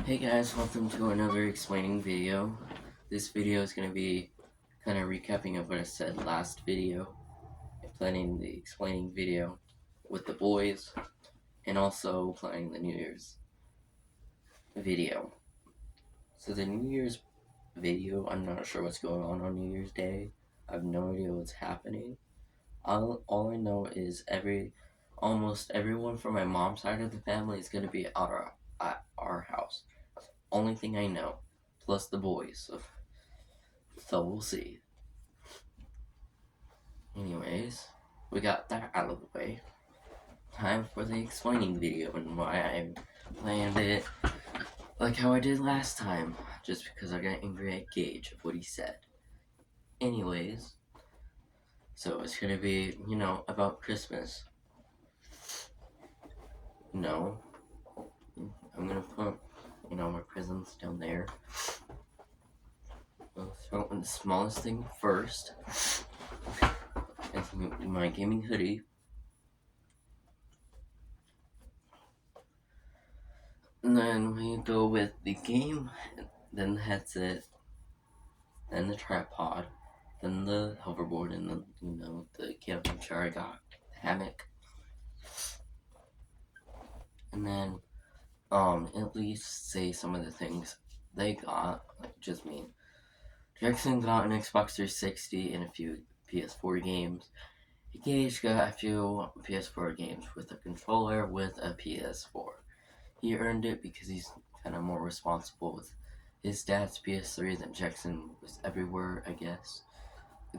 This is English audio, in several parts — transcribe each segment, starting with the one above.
Hey guys, welcome to another explaining video. This video is going to be kind of recapping of what I said last video, planning the explaining video with the boys, and also planning the New Year's video. So the New Year's video, I'm not sure what's going on New Year's Day. I have no idea what's happening. All I know is almost everyone from my mom's side of the family is going to be at our house. Only thing I know, plus the boys. So we'll see. Anyways, we got that out of the way. Time for the explaining video and why I planned it like how I did last time, just because I got angry at Gage of what he said. Anyways, so it's gonna be, about Christmas. No, I'm gonna put, my presents down there. I'll start with the smallest thing first. It's my gaming hoodie. And then we go with the game, then the headset, then the tripod, then the hoverboard, and the camping chair I got, the hammock. And then, at least say some of the things they got, like just me. Jackson got an Xbox 360 and a few PS4 games. Gage got a few PS4 games with a controller with a PS4. He earned it because he's kind of more responsible with his dad's PS3 than Jackson was everywhere, I guess.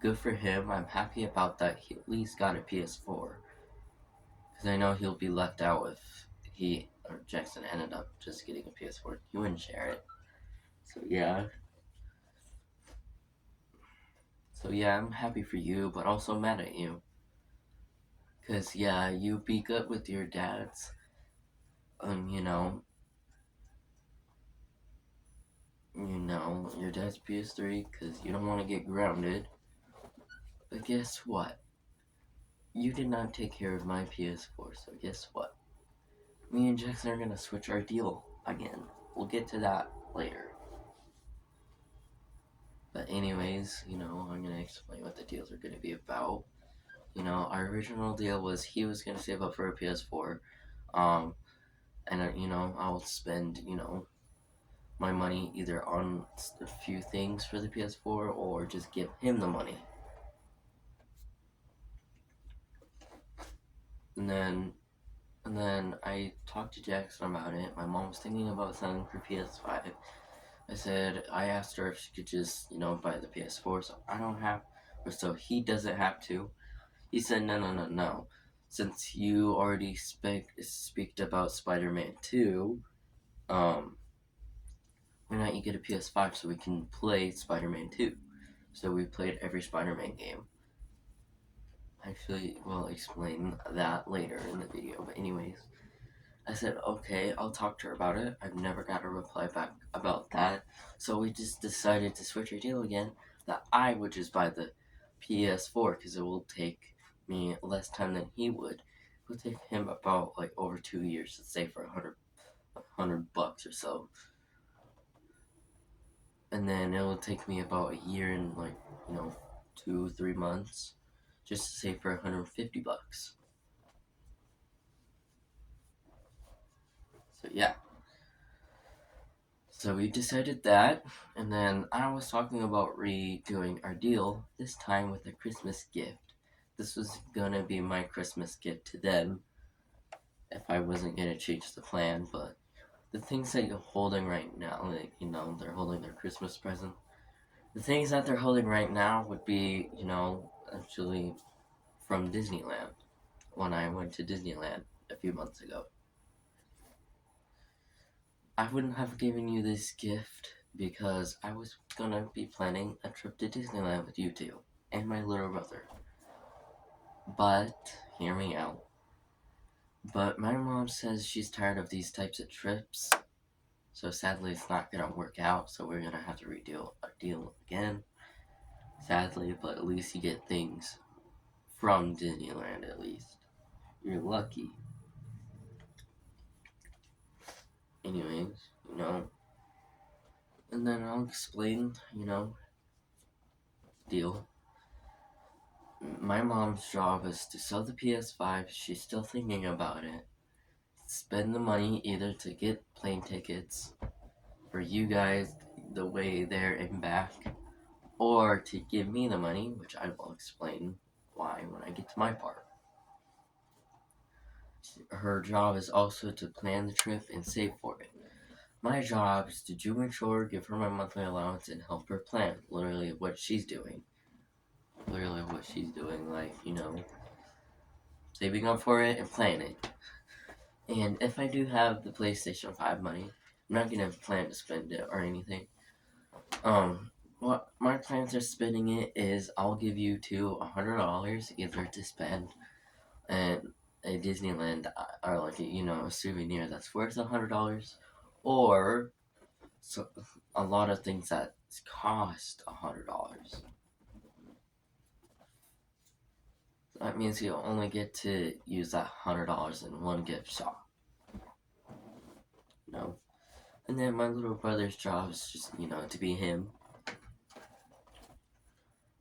Good for him. I'm happy about that. He at least got a PS4. Because I know he'll be left out if he or Jackson ended up just getting a PS4. He wouldn't share it. So yeah. I'm happy for you, but also mad at you. Because yeah, you be good with your dads. Your dad's PS3 because you don't want to get grounded. But guess what? You did not take care of my PS4, so guess what? Me and Jackson are gonna switch our deal again. We'll get to that later. But anyways, I'm gonna explain what the deals are gonna be about. Our original deal was he was gonna save up for a PS4, and I will spend my money either on a few things for the PS4 or just give him the money. And then I talked to Jackson about it. My mom's thinking about selling for PS5. I asked her if she could just, buy the PS4 so I don't have, or so he doesn't have to. He said, no. Since you already speaked about Spider-Man 2, why not you get a PS5 so we can play Spider-Man 2? So we played every Spider-Man game. Actually, we'll explain that later in the video, but anyways. I said, okay, I'll talk to her about it. I've never got a reply back about that. So we just decided to switch our deal again, that I would just buy the PS4 because it will take me less time than he would. It would take him about like over 2 years, let's say for $100 or so. And then it will take me about a year and 2-3 months just to save for $150. So yeah. So we decided that, and then I was talking about redoing our deal, this time with a Christmas gift. This was gonna be my Christmas gift to them if I wasn't gonna change the plan, but the things that you're holding right now, they're holding their Christmas present. The things that they're holding right now would be, actually from Disneyland, when I went to Disneyland a few months ago. I wouldn't have given you this gift because I was gonna be planning a trip to Disneyland with you two and my little brother. But, hear me out. But my mom says she's tired of these types of trips, so sadly it's not gonna work out, so we're gonna have to redo our deal again. Sadly, but at least you get things from Disneyland at least. You're lucky. Anyways, And then I'll explain, deal. My mom's job is to sell the PS5. She's still thinking about it. Spend the money either to get plane tickets for you guys the way there and back, or to give me the money, which I will explain why when I get to my part. Her job is also to plan the trip and save for it. My job is to do my chore, give her my monthly allowance, and help her plan. Literally what she's doing. Like, saving up for it and planning. And if I do have the PlayStation 5 money, I'm not gonna plan to spend it or anything. What my plans are spending it is I'll give you $100 either to spend at a Disneyland or like a souvenir that's worth $100, or so a lot of things that cost $100. That means you only get to use that $100 in one gift shop. And then my little brother's job is just to be him.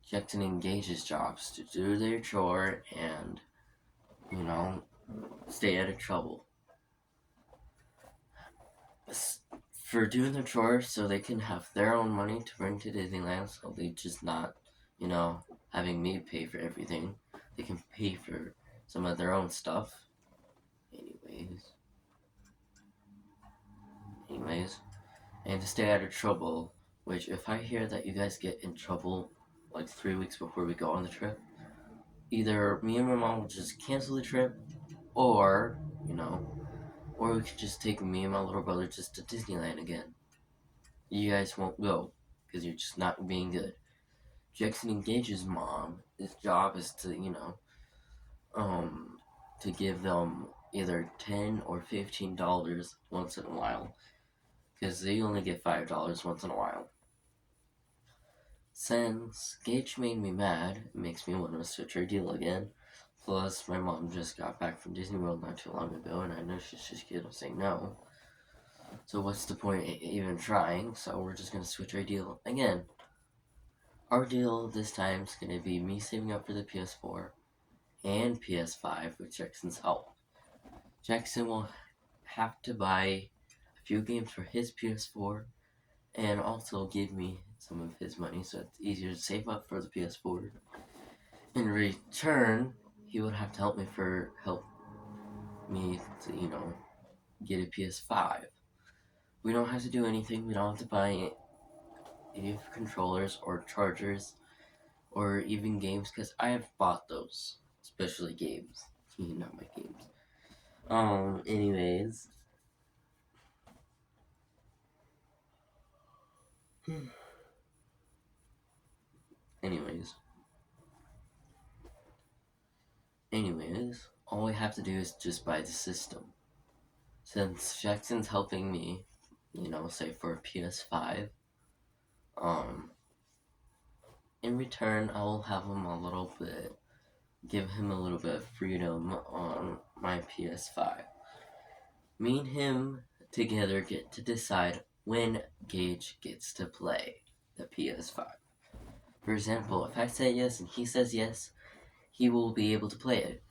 Jackson engages jobs to do their chore and stay out of trouble. For doing their chores so they can have their own money to bring to Disneyland, so they just not, having me pay for everything. They can pay for some of their own stuff. Anyways, and to stay out of trouble, which if I hear that you guys get in trouble like 3 weeks before we go on the trip, either me and my mom will just cancel the trip, or, or we could just take me and my little brother just to Disneyland again. You guys won't go, because you're just not being good. Jackson engages mom. His job is to, to give them either $10 or $15 once in a while, because they only get $5 once in a while. Since Gage made me mad, it makes me want to switch our deal again. Plus, my mom just got back from Disney World not too long ago, and I know she's just gonna say no. So what's the point even trying? So we're just gonna switch our deal again. Our deal this time is gonna be me saving up for the PS4 and PS5 with Jackson's help. Jackson will have to buy a few games for his PS4 and also give me some of his money so it's easier to save up for the PS4. In return, he would have to help me to, get a PS5. We don't have to do anything. We don't have to buy any controllers or chargers or even games, because I have bought those, especially games. Not my games. Anyways. Anyways, all we have to do is just buy the system. Since Jackson's helping me, say for a PS5, in return, I'll have him give him a little bit of freedom on my PS5. Me and him together get to decide when Gage gets to play the PS5. For example, if I say yes and he says yes, he will be able to play it.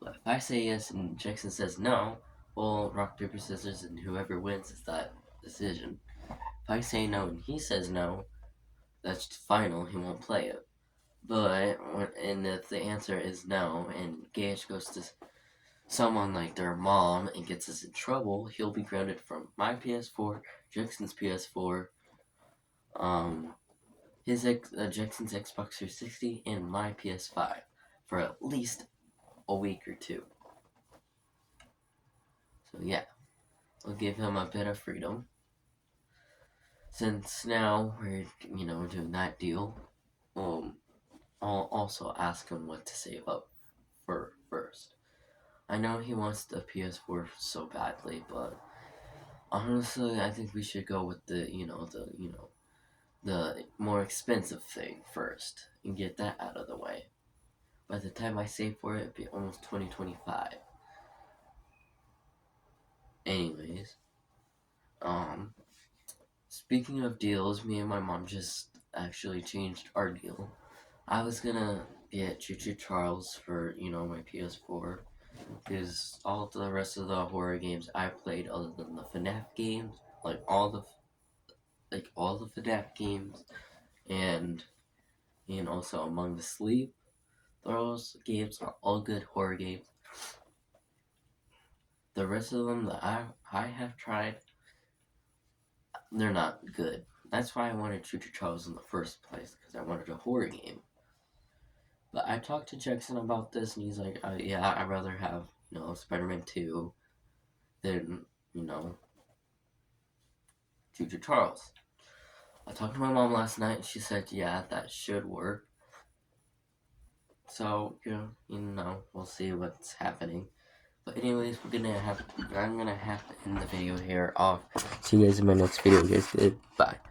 But if I say yes and Jackson says no, well, rock, paper, scissors, and whoever wins is that decision. If I say no and he says no, that's final, he won't play it. But, and if the answer is no, and Gage goes to someone like their mom and gets us in trouble, he'll be grounded from my PS4, Jackson's PS4, Jackson's Xbox 360, and my PS5 for at least a week or two. So yeah, I'll give him a bit of freedom. Since now we're, doing that deal, I'll also ask him what to save up for first. I know he wants the PS4 so badly, but honestly, I think we should go with the more expensive thing first and get that out of the way. By the time I save for it, it'll be almost 2025. Anyways, speaking of deals, me and my mom just actually changed our deal. I was gonna get Choo Choo Charles for, my PS4. Because all the rest of the horror games I played, other than the FNAF games, all the FNAF games, and also Among the Sleep, those games are all good horror games. The rest of them that I have tried, they're not good. That's why I wanted Choo Choo Charles in the first place, because I wanted a horror game. But I talked to Jackson about this, and he's like, yeah, I'd rather have, Spider-Man 2 than, Choo Choo Charles. I talked to my mom last night, and she said, yeah, that should work. So, we'll see what's happening. But anyways, I'm gonna have to end the video here off. See you guys in my next video, guys. Goodbye.